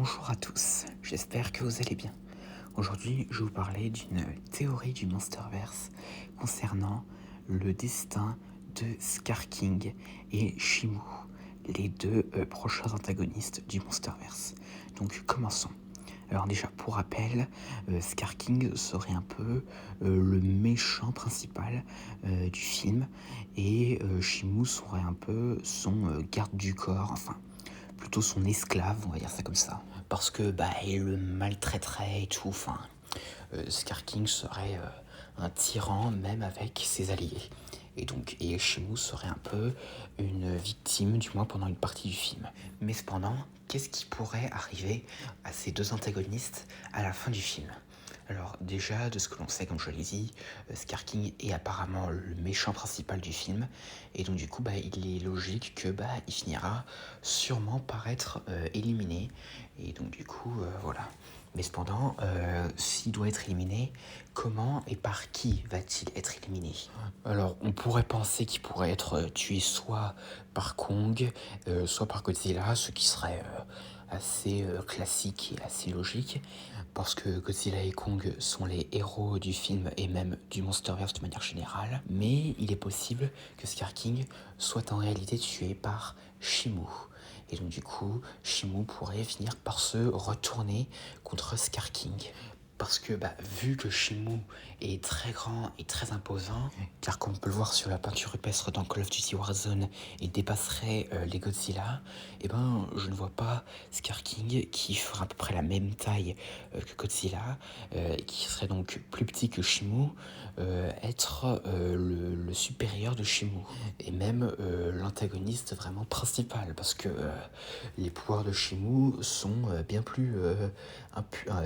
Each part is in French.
Bonjour à tous, j'espère que vous allez bien. Aujourd'hui, je vais vous parler d'une théorie du Monsterverse concernant le destin de Scar King et Shimu, les deux prochains antagonistes du Monsterverse. Donc commençons. Alors déjà, pour rappel, Scar King serait un peu le méchant principal du film et Shimu serait un peu son garde du corps, enfin plutôt son esclave, on va dire ça comme ça. Parce que il le maltraiterait et tout, enfin, Scar King serait un tyran même avec ses alliés. Et Shimu serait un peu une victime, du moins pendant une partie du film. Mais cependant, qu'est-ce qui pourrait arriver à ces deux antagonistes à la fin du film? Alors déjà, de ce que l'on sait, comme je l'ai dit, Scar King est apparemment le méchant principal du film, et donc du coup, il est logique que il finira sûrement par être éliminé, et donc du coup, voilà. Mais cependant, s'il doit être éliminé, comment et par qui va-t-il être éliminé? Alors, on pourrait penser qu'il pourrait être tué soit par Kong, soit par Godzilla, ce qui serait assez classique et assez logique, parce que Godzilla et Kong sont les héros du film et même du Monsterverse de manière générale, mais il est possible que Scar King soit en réalité tué par Shimu. Et donc du coup, Shimu pourrait finir par se retourner contre Scar King. Parce que vu que Shimu est très grand et très imposant, car comme on peut le voir sur la peinture rupestre dans Call of Duty Warzone, il dépasserait les Godzilla, je ne vois pas Scar King, qui fera à peu près la même taille que Godzilla, qui serait donc plus petit que Shimu, être le supérieur de Shimu. Et même l'antagoniste vraiment principal, parce que les pouvoirs de Shimu sont bien plus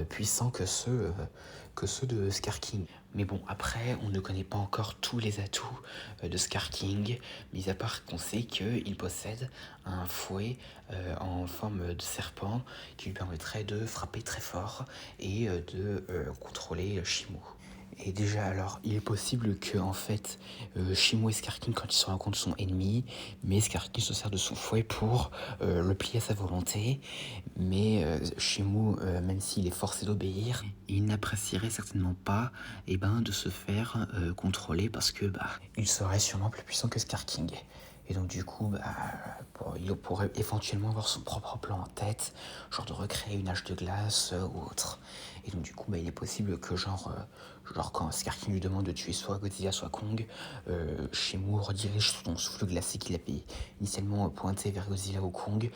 puissants que ceux de Scar King. Mais bon, après, on ne connaît pas encore tous les atouts de Scar King, mis à part qu'on sait qu'il possède un fouet en forme de serpent qui lui permettrait de frapper très fort et de contrôler Shimu. Et déjà, alors, il est possible que, en fait, Shimu et Scar King, quand ils se rencontrent, sont ennemis, mais Scar King se sert de son fouet pour le plier à sa volonté. Mais Shimu, même s'il est forcé d'obéir, il n'apprécierait certainement pas de se faire contrôler parce que il serait sûrement plus puissant que Scar King. Et donc du coup, il pourrait éventuellement avoir son propre plan en tête, genre de recréer une âge de glace ou autre. Et donc du coup, il est possible que genre quand Scar King lui demande de tuer soit Godzilla soit Kong, Shimu redirige son souffle glacé qu'il avait initialement pointé vers Godzilla ou Kong,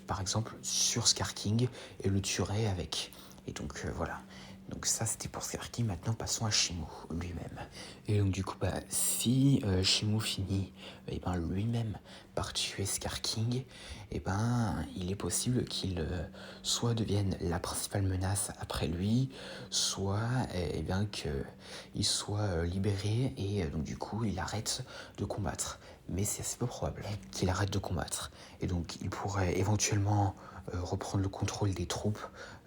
par exemple sur Scar King, et le tuerait avec. Et donc voilà. Donc ça c'était pour Scar King, maintenant passons à Shimu lui-même. Et donc du coup si Shimu finit lui-même par tuer Scar King, il est possible qu'il soit devienne la principale menace après lui, soit qu'il soit libéré et donc du coup il arrête de combattre. Mais c'est assez peu probable qu'il arrête de combattre. Et donc il pourrait éventuellement reprendre le contrôle des troupes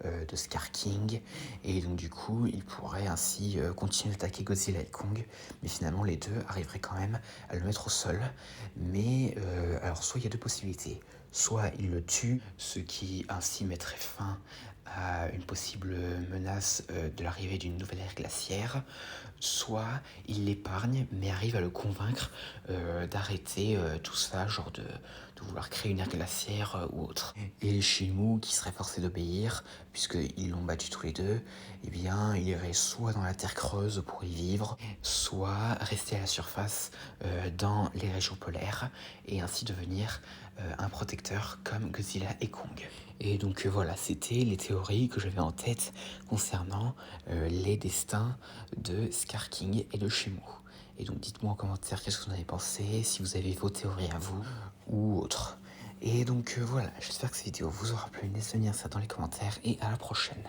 de Scar King, et donc du coup il pourrait ainsi continuer d'attaquer Godzilla et Kong, mais finalement les deux arriveraient quand même à le mettre au sol. Mais alors soit il y a deux possibilités, soit il le tue, ce qui ainsi mettrait fin à une possible menace de l'arrivée d'une nouvelle ère glaciaire, soit il l'épargne mais arrive à le convaincre d'arrêter tout ça, genre de vouloir créer une ère glaciaire ou autre. Et Shimu, qui serait forcé d'obéir, puisqu'ils l'ont battu tous les deux, il irait soit dans la terre creuse pour y vivre, soit rester à la surface dans les régions polaires, et ainsi devenir un protecteur comme Godzilla et Kong. Et donc voilà, c'était les théories que j'avais en tête concernant les destins de Scar King et de Shimu. Et donc dites-moi en commentaire qu'est-ce que vous en avez pensé, si vous avez vos théories à vous ou autres. Et donc voilà, j'espère que cette vidéo vous aura plu, n'hésitez pas à dire ça dans les commentaires et à la prochaine.